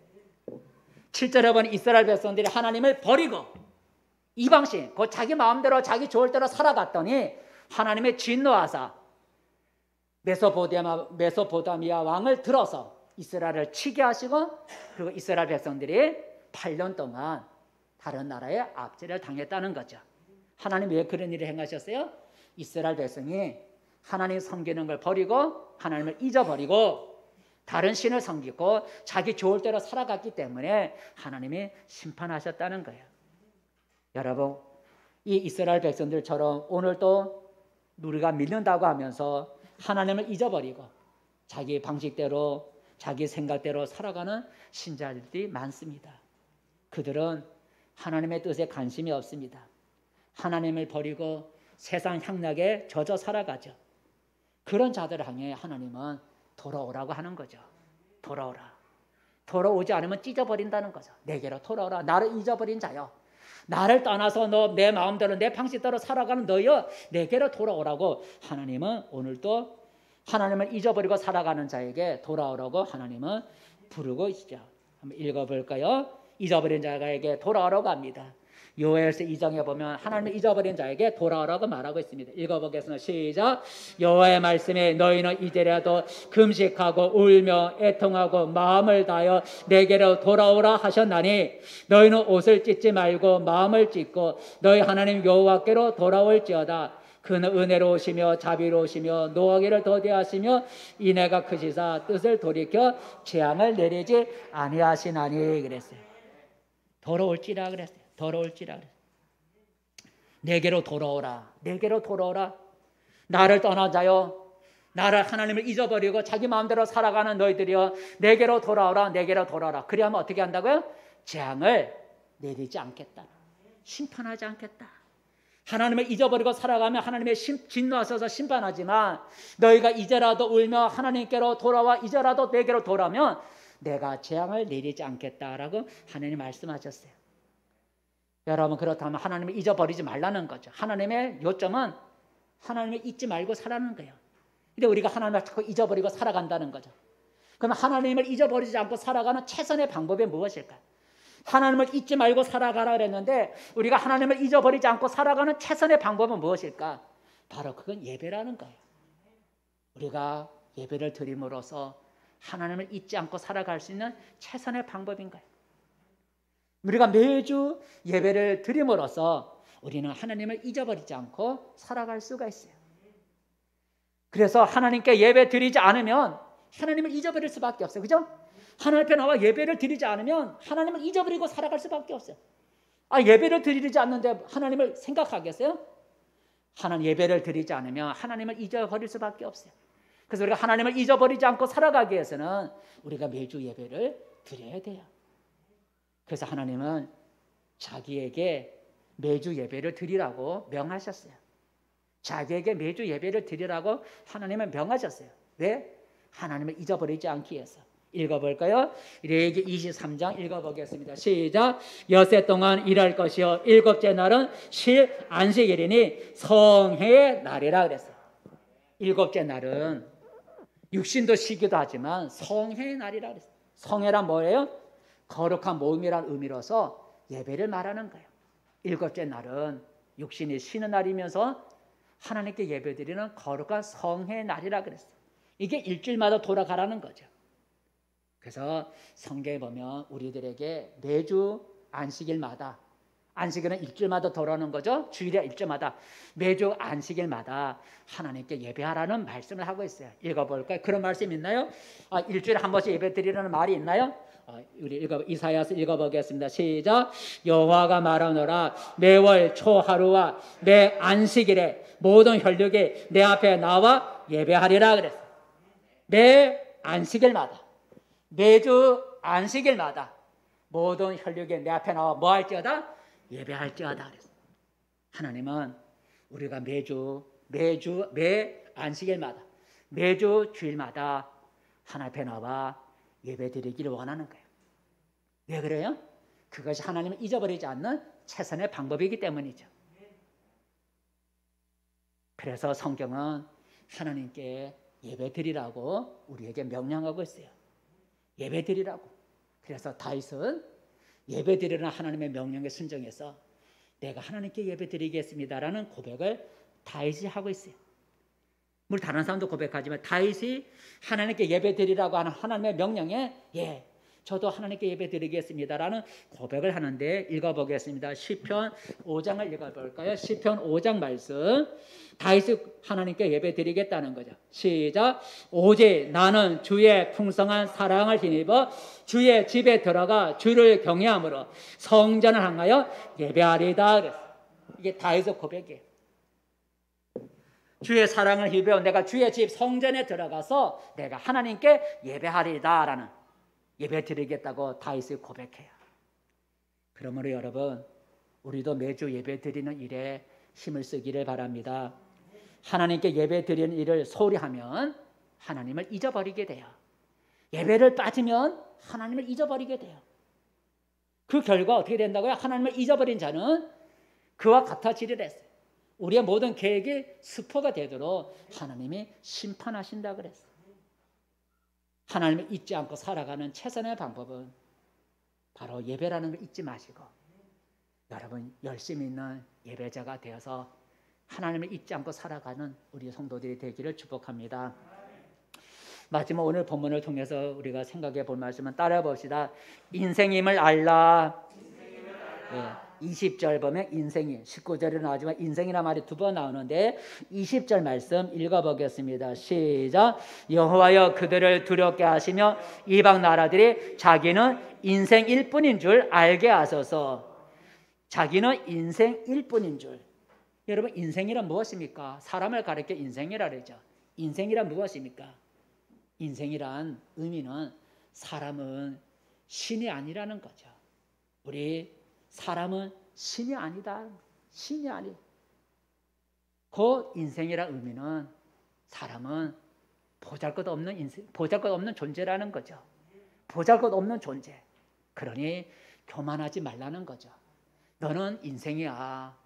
7절에 보니 이스라엘 백성들이 하나님을 버리고 이방신 그 자기 마음대로 자기 좋을 대로 살아갔더니 하나님의 진노하사 메소포타미아 왕을 들어서 이스라엘을 치게 하시고 그리고 이스라엘 백성들이 8년 동안 다른 나라에 압제를 당했다는 거죠. 하나님 왜 그런 일을 행하셨어요? 이스라엘 백성이 하나님 섬기는 걸 버리고 하나님을 잊어버리고 다른 신을 섬기고 자기 좋을 대로 살아갔기 때문에 하나님이 심판하셨다는 거예요. 여러분 이 이스라엘 백성들처럼 오늘도 우리가 믿는다고 하면서 하나님을 잊어버리고 자기 방식대로 자기 생각대로 살아가는 신자들이 많습니다. 그들은 하나님의 뜻에 관심이 없습니다. 하나님을 버리고 세상 향락에 젖어 살아가죠. 그런 자들을 향해 하나님은 돌아오라고 하는 거죠. 돌아오라. 돌아오지 않으면 찢어버린다는 거죠. 내게로 돌아오라. 나를 잊어버린 자여. 나를 떠나서 너 내 마음대로 내 방식대로 살아가는 너여 내게로 돌아오라고 하나님은 오늘도 하나님을 잊어버리고 살아가는 자에게 돌아오라고 하나님은 부르고 있죠. 한번 읽어볼까요? 잊어버린 자에게 돌아오라고 합니다. 요엘서 2장에 보면 하나님을 잊어버린 자에게 돌아오라고 말하고 있습니다. 읽어보겠습니다. 시작. 여호와의 말씀에 너희는 이제라도 금식하고 울며 애통하고 마음을 다하여 내게로 돌아오라 하셨나니 너희는 옷을 찢지 말고 마음을 찢고 너희 하나님 여호와께로 돌아올지어다. 그는 은혜로우시며 자비로우시며 노하기를 더디하시며 인애가 크시사 뜻을 돌이켜 재앙을 내리지 아니하시나니 그랬어요. 돌아올지라 그랬어요. 돌아올지라 그랬어요. 내게로 돌아오라. 내게로 돌아오라. 나를 떠난 자여 나를 하나님을 잊어버리고 자기 마음대로 살아가는 너희들이여 내게로 돌아오라. 내게로 돌아오라. 그래야만 어떻게 한다고요? 재앙을 내리지 않겠다. 심판하지 않겠다. 하나님을 잊어버리고 살아가면 하나님의 진노하셔서 심판하지만 너희가 이제라도 울며 하나님께로 돌아와 이제라도 내게로 돌아오면 내가 재앙을 내리지 않겠다라고 하나님 말씀하셨어요. 여러분 그렇다면 하나님을 잊어버리지 말라는 거죠. 하나님의 요점은 하나님을 잊지 말고 살아가는 거예요. 근데 우리가 하나님을 자꾸 잊어버리고 살아간다는 거죠. 그러면 하나님을 잊어버리지 않고 살아가는 최선의 방법이 무엇일까요? 하나님을 잊지 말고 살아가라 그랬는데 우리가 하나님을 잊어버리지 않고 살아가는 최선의 방법은 무엇일까? 바로 그건 예배라는 거예요. 우리가 예배를 드림으로써 하나님을 잊지 않고 살아갈 수 있는 최선의 방법인 거예요. 우리가 매주 예배를 드림으로써 우리는 하나님을 잊어버리지 않고 살아갈 수가 있어요. 그래서 하나님께 예배 드리지 않으면 하나님을 잊어버릴 수밖에 없어요. 그죠? 하나님 앞에 나와 예배를 드리지 않으면 하나님을 잊어버리고 살아갈 수밖에 없어요. 예배를 드리지 않는데 하나님을 생각하겠어요? 하나님 예배를 드리지 않으면 하나님을 잊어버릴 수밖에 없어요. 그래서 우리가 하나님을 잊어버리지 않고 살아가기 위해서는 우리가 매주 예배를 드려야 돼요. 그래서 하나님은 자기에게 매주 예배를 드리라고 명하셨어요. 자기에게 매주 예배를 드리라고 하나님은 명하셨어요. 왜? 하나님을 잊어버리지 않기 위해서. 읽어볼까요? 레위기 23장 읽어보겠습니다. 시작. 엿새 동안 일할 것이요 일곱째 날은 실 안식일이니 성회의 날이라 그랬어요. 일곱째 날은 육신도 쉬기도 하지만 성회의 날이라 그랬어요. 성회란 뭐예요? 거룩한 모임이란 의미로서 예배를 말하는 거예요. 일곱째 날은 육신이 쉬는 날이면서 하나님께 예배드리는 거룩한 성회의 날이라 그랬어요. 이게 일주일마다 돌아가라는 거죠. 그래서 성경에 보면 우리들에게 매주 안식일마다, 안식일은 일주일마다 돌아오는 거죠. 주일에 일주일마다, 매주 안식일마다 하나님께 예배하라는 말씀을 하고 있어요. 읽어볼까요? 그런 말씀 있나요? 일주일에 한 번씩 예배 드리라는 말이 있나요? 우리 이사야서 읽어보겠습니다. 시작. 여호와가 말하노라 매월 초하루와 매 안식일에 모든 혈육이 내 앞에 나와 예배하리라 그랬어요. 매 안식일마다, 매주 안식일마다 모든 혈육이 내 앞에 나와 뭐 할지어다? 예배할지어다 그랬어요. 하나님은 우리가 매 안식일마다, 매주 주일마다 하나님 앞에 나와 예배드리기를 원하는 거예요. 왜 그래요? 그것이 하나님을 잊어버리지 않는 최선의 방법이기 때문이죠. 그래서 성경은 하나님께 예배드리라고 우리에게 명령하고 있어요. 예배드리라고. 그래서 다윗은 예배드리는 하나님의 명령에 순종해서 내가 하나님께 예배드리겠습니다라는 고백을 다윗이 하고 있어요. 물론 다른 사람도 고백하지만 다윗이 하나님께 예배드리라고 하는 하나님의 명령에 저도 하나님께 예배드리겠습니다라는 고백을 하는데 읽어보겠습니다. 시편 5장을 읽어볼까요? 시편 5장 말씀. 다윗이 하나님께 예배드리겠다는 거죠. 시작. 오직 나는 주의 풍성한 사랑을 힘입어 주의 집에 들어가 주를 경외함으로 성전을 향하여 예배하리다 그랬어요. 이게 다윗의 고백이에요. 주의 사랑을 힘입어 내가 주의 집 성전에 들어가서 내가 하나님께 예배하리다라는, 예배 드리겠다고 다윗이 고백해요. 그러므로 여러분, 우리도 매주 예배 드리는 일에 힘을 쓰기를 바랍니다. 하나님께 예배 드리는 일을 소홀히 하면 하나님을 잊어버리게 돼요. 예배를 빠지면 하나님을 잊어버리게 돼요. 그 결과 어떻게 된다고요? 하나님을 잊어버린 자는 그와 같아지리라 했어요. 우리의 모든 계획이 스포가 되도록 하나님이 심판하신다 그랬어요. 하나님을 잊지 않고 살아가는 최선의 방법은 바로 예배라는 걸 잊지 마시고 여러분 열심히 있는 예배자가 되어서 하나님을 잊지 않고 살아가는 우리 성도들이 되기를 축복합니다. 마지막 오늘 본문을 통해서 우리가 생각해 볼 말씀은 따라 봅시다. 인생임을 알라. 20절 보면 인생이, 19절에 나오지만 인생이라는 말이 두 번 나오는데 20절 말씀 읽어보겠습니다. 시작. 여호와여 그들을 두렵게 하시며 이방 나라들이 자기는 인생일 뿐인 줄 알게 하소서. 자기는 인생일 뿐인 줄. 여러분 인생이란 무엇입니까? 사람을 가리켜 인생이라 그러죠. 인생이란 무엇입니까? 인생이란 의미는 사람은 신이 아니라는 거죠. 우리 사람은 신이 아니다. 신이 아니. 그 인생이라는 의미는 사람은 보잘것없는 인생, 보잘것없는 존재라는 거죠. 보잘것없는 존재. 그러니 교만하지 말라는 거죠. 너는 인생이야.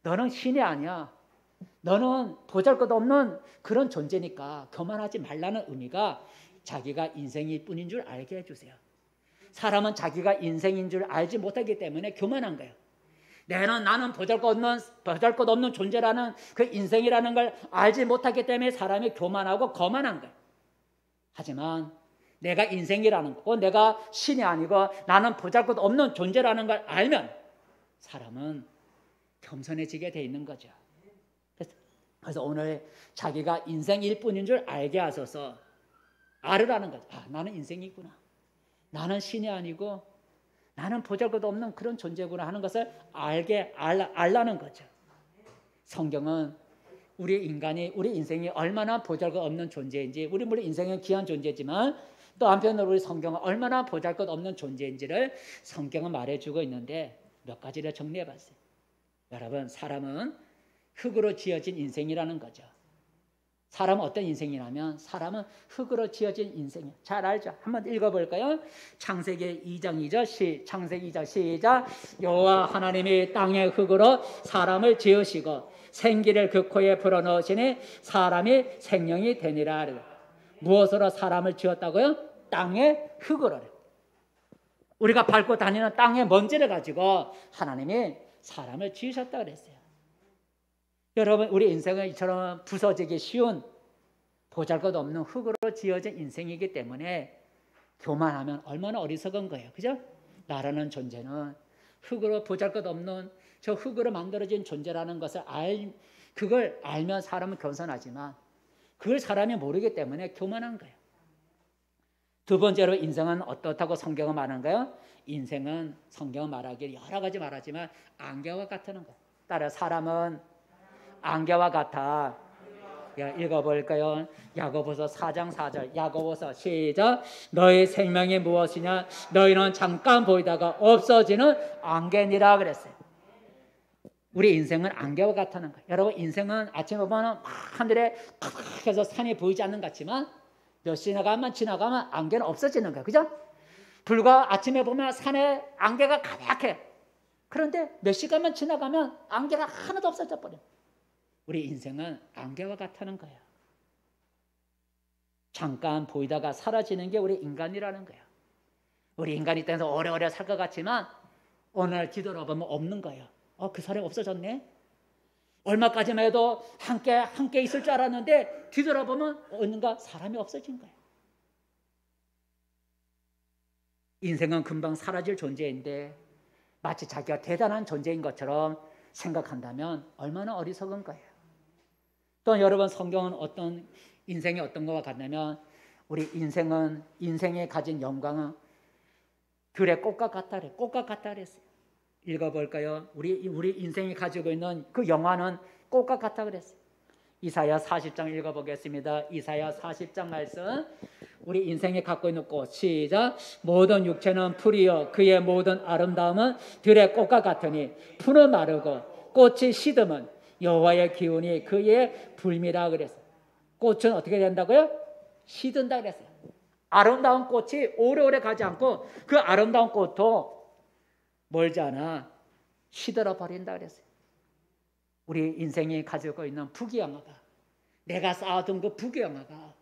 너는 신이 아니야. 너는 보잘것없는 그런 존재니까 교만하지 말라는 의미가 자기가 인생일 뿐인 줄 알게 해주세요. 사람은 자기가 인생인 줄 알지 못하기 때문에 교만한 거예요. 나는 보잘것없는 존재라는 그 인생이라는 걸 알지 못하기 때문에 사람이 교만하고 거만한 거예요. 하지만 내가 인생이라는 거고 내가 신이 아니고 나는 보잘것없는 존재라는 걸 알면 사람은 겸손해지게 돼 있는 거죠. 그래서 오늘 자기가 인생일 뿐인 줄 알게 하소서. 알으라는 거죠. 나는 인생이구나. 나는 신이 아니고 나는 보잘것없는 그런 존재구나 하는 것을 알라는 거죠. 성경은 우리 인생이 얼마나 보잘것없는 존재인지, 우리 물론 인생은 귀한 존재지만 또 한편으로 우리 성경은 얼마나 보잘것없는 존재인지를 성경은 말해주고 있는데 몇 가지를 정리해봤어요. 여러분 사람은 흙으로 지어진 인생이라는 거죠. 사람은 어떤 인생이냐면 사람은 흙으로 지어진 인생이에요. 잘 알죠? 한번 읽어볼까요? 창세기 2장 2절 창세기 2장 시작. 여호와 하나님이 땅의 흙으로 사람을 지으시고 생기를 그 코에 불어넣으시니 사람이 생명이 되니라. 무엇으로 사람을 지었다고요? 땅의 흙으로. 우리가 밟고 다니는 땅의 먼지를 가지고 하나님이 사람을 지으셨다 그랬어요. 여러분, 우리 인생은 이처럼 부서지기 쉬운 보잘것없는 흙으로 지어진 인생이기 때문에 교만하면 얼마나 어리석은 거예요. 그죠? 나라는 존재는 흙으로 보잘것없는 저 흙으로 만들어진 존재라는 것을 그걸 알면 사람은 겸손하지만 그걸 사람이 모르기 때문에 교만한 거예요. 두 번째로 인생은 어떻다고 성경은 말하는가요? 인생은 성경은 말하기를 여러 가지 말하지만 안개와 같다는 거예요. 따라 사람은 안개와 같아. 읽어볼까요? 야고보서 4장 4절. 야고보서 시작. 너희 생명이 무엇이냐? 너희는 잠깐 보이다가 없어지는 안개니라 그랬어요. 우리 인생은 안개와 같다는 거예요. 여러분, 인생은 아침에 보면 하늘에 탁 해서 산이 보이지 않는 것 같지만 몇 시간 지나가면 안개는 없어지는 거예요. 그죠? 불과 아침에 보면 산에 안개가 가득해. 그런데 몇 시간만 지나가면 안개가 하나도 없어져 버려요. 우리 인생은 안개와 같다는 거예요. 잠깐 보이다가 사라지는 게 우리 인간이라는 거예요. 우리 인간이 땅에서 오래오래 살 것 같지만 어느 날 뒤돌아보면 없는 거예요. 그 사람이 없어졌네. 얼마까지만 해도 함께 있을 줄 알았는데 뒤돌아보면 어딘가 사람이 없어진 거예요. 인생은 금방 사라질 존재인데 마치 자기가 대단한 존재인 것처럼 생각한다면 얼마나 어리석은 거예요. 또 여러분, 성경은 인생이 어떤 것과 같냐면 우리 인생이 가진 영광은 들의 꽃과 같다 그래요. 꽃과 같다 그랬어요. 읽어볼까요? 우리 인생이 가지고 있는 그 영화는 꽃과 같다 그랬어요. 이사야 40장 읽어보겠습니다. 이사야 40장 말씀. 우리 인생이 갖고 있는 꽃 시작. 모든 육체는 풀이요 그의 모든 아름다움은 들의 꽃과 같으니 풀은 마르고 꽃이 시듬은 여호와의 기운이 그의 불미라 그랬어요. 꽃은 어떻게 된다고요? 시든다 그랬어요. 아름다운 꽃이 오래오래 가지 않고 그 아름다운 꽃도 멀지 않아 시들어 버린다 그랬어요. 우리 인생이 가지고 있는 부귀영화가, 내가 쌓아둔 그 부귀영화가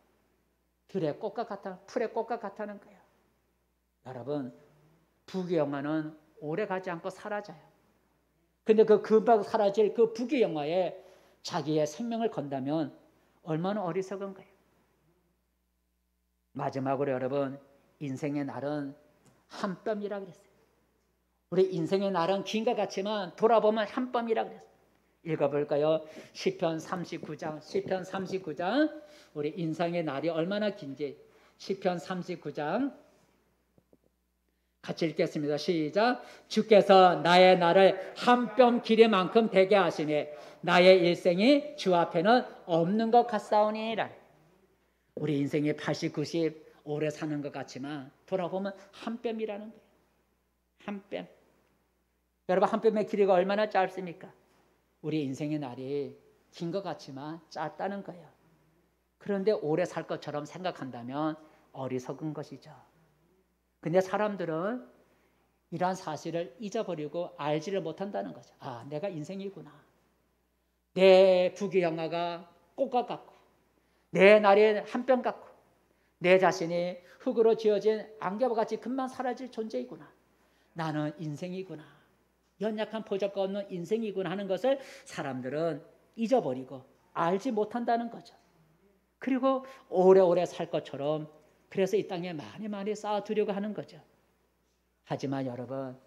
들의 꽃과 같아, 풀의 꽃과 같다는 거예요. 여러분, 부귀영화는 오래 가지 않고 사라져요. 근데 그 금방 사라질 그 부귀영화에 자기의 생명을 건다면 얼마나 어리석은 거예요. 마지막으로 여러분, 인생의 날은 한 뼘이라 그랬어요. 우리 인생의 날은 긴 것 같지만 돌아보면 한 뼘이라 그랬어요. 읽어볼까요? 시편 39장. 우리 인생의 날이 얼마나 긴지 시편 39장 같이 읽겠습니다. 시작. 주께서 나의 날을 한 뼘 길이만큼 되게 하시니 나의 일생이 주 앞에는 없는 것 같사오니라. 우리 인생이 80, 90 오래 사는 것 같지만 돌아보면 한 뼘이라는 거예요. 한 뼘. 여러분, 한 뼘의 길이가 얼마나 짧습니까? 우리 인생의 날이 긴 것 같지만 짧다는 거예요. 그런데 오래 살 것처럼 생각한다면 어리석은 것이죠. 근데 사람들은 이러한 사실을 잊어버리고 알지를 못한다는 거죠. 내가 인생이구나. 내 부귀영화가 꽃과 같고 내 날이 한 뼘 같고 내 자신이 흙으로 지어진 안개와 같이 금방 사라질 존재이구나. 나는 인생이구나. 연약한 보잘것 없는 인생이구나 하는 것을 사람들은 잊어버리고 알지 못한다는 거죠. 그리고 오래오래 살 것처럼 그래서 이 땅에 많이 쌓아두려고 하는 거죠. 하지만 여러분,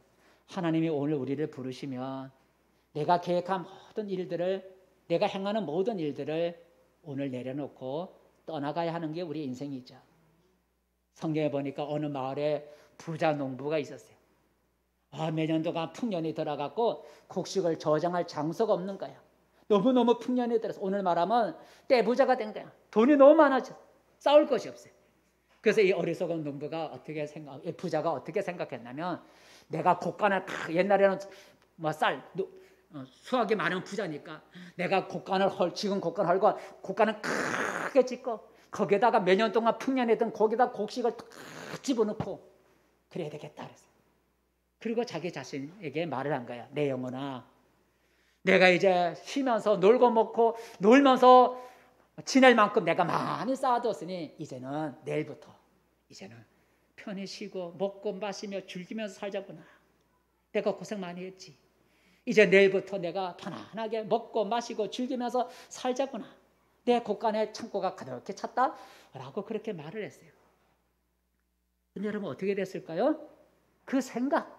하나님이 오늘 우리를 부르시면 내가 계획한 모든 일들을, 내가 행하는 모든 일들을 오늘 내려놓고 떠나가야 하는 게 우리 인생이죠. 성경에 보니까 어느 마을에 부자 농부가 있었어요. 몇 년도간 풍년이 들어갔고 곡식을 저장할 장소가 없는 거야. 너무너무 풍년이 들어서 오늘 말하면 떼부자가 된 거야. 돈이 너무 많아져. 싸울 것이 없어요. 그래서 이 어리석은 농부가 부자가 어떻게 생각했냐면, 내가 곡간을 옛날에는 쌀 수확이 많은 부자니까 내가 지금 곡간 헐고 곡간을 크게 짓고 거기에다가 몇 년 동안 풍년했던 거기다 곡식을 다 집어넣고 그래야 되겠다 그랬어요. 그리고 자기 자신에게 말을 한 거야. 내 영혼아, 내가 이제 쉬면서 놀고 먹고 놀면서 지낼 만큼 내가 많이 쌓아뒀으니 이제는 내일부터 이제는 편히 쉬고 먹고 마시며 즐기면서 살자구나. 내가 고생 많이 했지. 이제 내일부터 내가 편안하게 먹고 마시고 즐기면서 살자구나. 내 곳간에 창고가 가득히 찼다 라고 그렇게 말을 했어요. 근데 여러분 어떻게 됐을까요? 그 생각,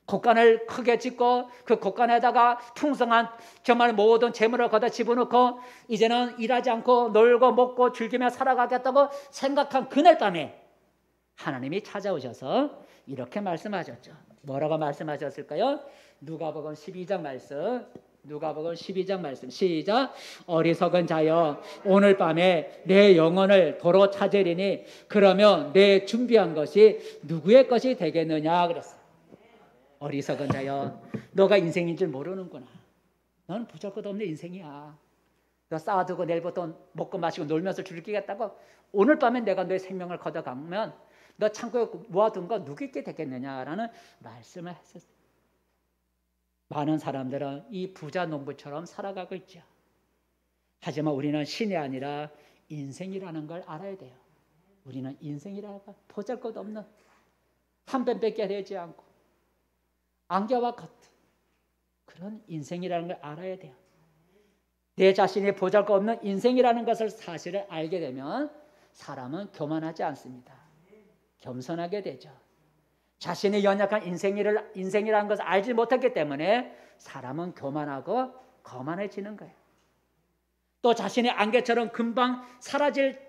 곳간을 크게 짓고 그 곳간에다가 풍성한 정말 모든 재물을 거다 집어넣고 이제는 일하지 않고 놀고 먹고 즐기며 살아가겠다고 생각한 그날 밤에 하나님이 찾아오셔서 이렇게 말씀하셨죠. 뭐라고 말씀하셨을까요? 누가복음 12장 말씀. 누가복음 12장 말씀 시작. 어리석은 자여 오늘 밤에 내 영혼을 도로 찾으리니 그러면 내 준비한 것이 누구의 것이 되겠느냐 그랬어요. 어리석은 자여, 너가 인생인 줄 모르는구나. 너는 보잘것없는 인생이야. 너 쌓아두고 내일부터 먹고 마시고 놀면서 즐기겠다고 오늘 밤에 내가 너의 생명을 걷어가면 너 창고에 모아둔 거 누구 있게 되겠느냐라는 말씀을 했었어요. 많은 사람들은 이 부자 농부처럼 살아가고 있죠. 하지만 우리는 신이 아니라 인생이라는 걸 알아야 돼요. 우리는 인생이라는 걸 보잘것없는 한 뱀밖에 되지 않고 안개와 같은 그런 인생이라는 걸 알아야 돼요. 내 자신이 보잘것없는 인생이라는 것을 사실을 알게 되면 사람은 교만하지 않습니다. 겸손하게 되죠. 자신이 연약한 인생이라는 것을 알지 못했기 때문에 사람은 교만하고 거만해지는 거예요. 또 자신의 안개처럼 금방 사라질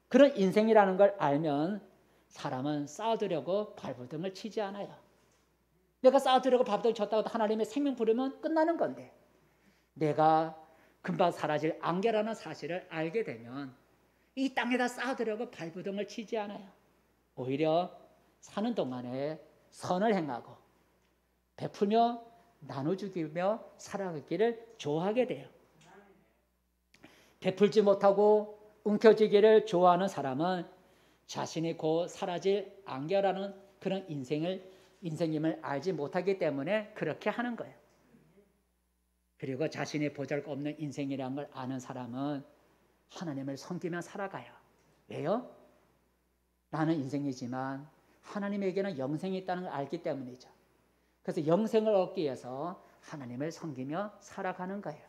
그런 인생이라는 걸 알면 사람은 쌓아두려고 발버둥을 치지 않아요. 내가 쌓아두려고 발버둥 쳤다고 하나님의 생명 부르면 끝나는 건데 내가 금방 사라질 안개라는 사실을 알게 되면 이 땅에다 쌓아두려고 발버둥을 치지 않아요. 오히려 사는 동안에 선을 행하고 베풀며 나눠주기며 살아가기를 좋아하게 돼요. 베풀지 못하고 움켜쥐기를 좋아하는 사람은 자신이 곧 사라질 안개라는 그런 인생임을 알지 못하기 때문에 그렇게 하는 거예요. 그리고 자신이 보잘것없는 인생이라는 걸 아는 사람은 하나님을 섬기며 살아가요. 왜요? 나는 인생이지만 하나님에게는 영생이 있다는 걸 알기 때문이죠. 그래서 영생을 얻기 위해서 하나님을 섬기며 살아가는 거예요.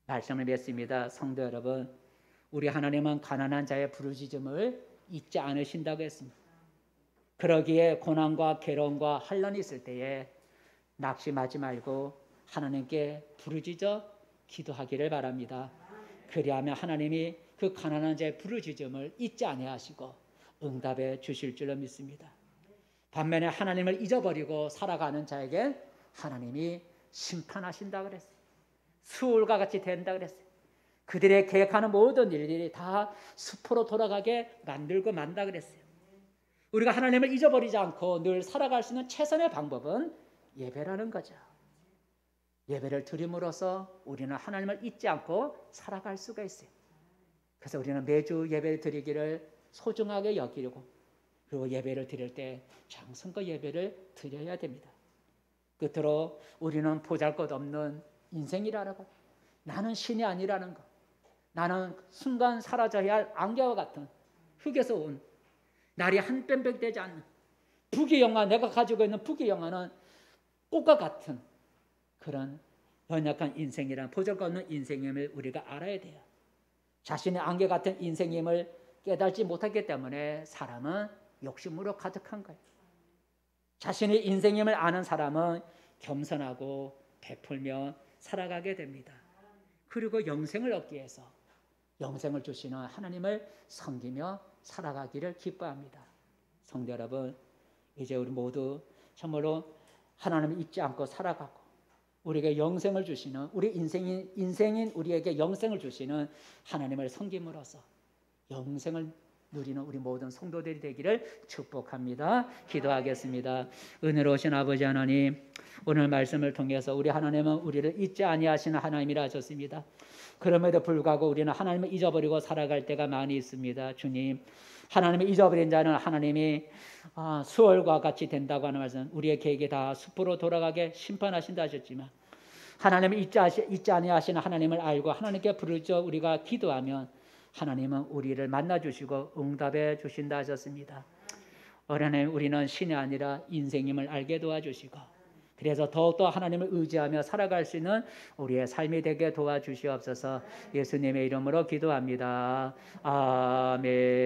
말씀을 맺습니다. 성도 여러분, 우리 하나님은 가난한 자의 부르짖음을 잊지 않으신다고 했습니다. 그러기에 고난과 괴로움과 환난이 있을 때에 낙심하지 말고 하나님께 부르짖어 기도하기를 바랍니다. 그리하면 하나님이 그 가난한 자의 부르짖음을 잊지 아니하시고 응답해 주실 줄로 믿습니다. 반면에 하나님을 잊어버리고 살아가는 자에게 하나님이 심판하신다 그랬어요. 수울과 같이 된다 그랬어요. 그들의 계획하는 모든 일들이 다 수포로 돌아가게 만들고 만다 그랬어요. 우리가 하나님을 잊어버리지 않고 늘 살아갈 수 있는 최선의 방법은 예배라는 거죠. 예배를 드림으로써 우리는 하나님을 잊지 않고 살아갈 수가 있어요. 그래서 우리는 매주 예배를 드리기를 소중하게 여기려고 그리고 예배를 드릴 때 정성껏 예배를 드려야 됩니다. 끝으로 우리는 보잘것없는 인생이라는 것, 나는 신이 아니라는 것, 나는 순간 사라져야 할 안개와 같은 흙에서 온 날이 한 뼘밖에 되지 않는 부귀영화, 내가 가지고 있는 부귀영화는 꽃과 같은 그런 연약한 인생이란 보잘것없는 인생임을 우리가 알아야 돼요. 자신의 안개 같은 인생임을 깨달지 못했기 때문에 사람은 욕심으로 가득한 거예요. 자신의 인생임을 아는 사람은 겸손하고 베풀며 살아가게 됩니다. 그리고 영생을 얻기 위해서 영생을 주시는 하나님을 섬기며 살아가기를 기뻐합니다. 성도 여러분, 이제 우리 모두 참으로 하나님을 잊지 않고 살아가고 우리에게 영생을 주시는 우리 인생인 우리에게 영생을 주시는 하나님을 섬김으로써 영생을 누리는 우리 모든 성도들이 되기를 축복합니다. 기도하겠습니다. 은혜로우신 아버지 하나님, 오늘 말씀을 통해서 우리 하나님은 우리를 잊지 아니하시는 하나님이라 하셨습니다. 그럼에도 불구하고 우리는 하나님을 잊어버리고 살아갈 때가 많이 있습니다. 주님, 하나님을 잊어버린 자는 하나님이 수월과 같이 된다고 하는 말씀, 우리의 계획이 다 숲으로 돌아가게 심판하신다 하셨지만 하나님을 잊지 아니하시는 하나님을 알고 하나님께 부르짖어 우리가 기도하면 하나님은 우리를 만나주시고 응답해 주신다 하셨습니다. 하나님, 우리는 신이 아니라 인생임을 알게 도와주시고 그래서 더욱더 하나님을 의지하며 살아갈 수 있는 우리의 삶이 되게 도와주시옵소서. 예수님의 이름으로 기도합니다. 아멘.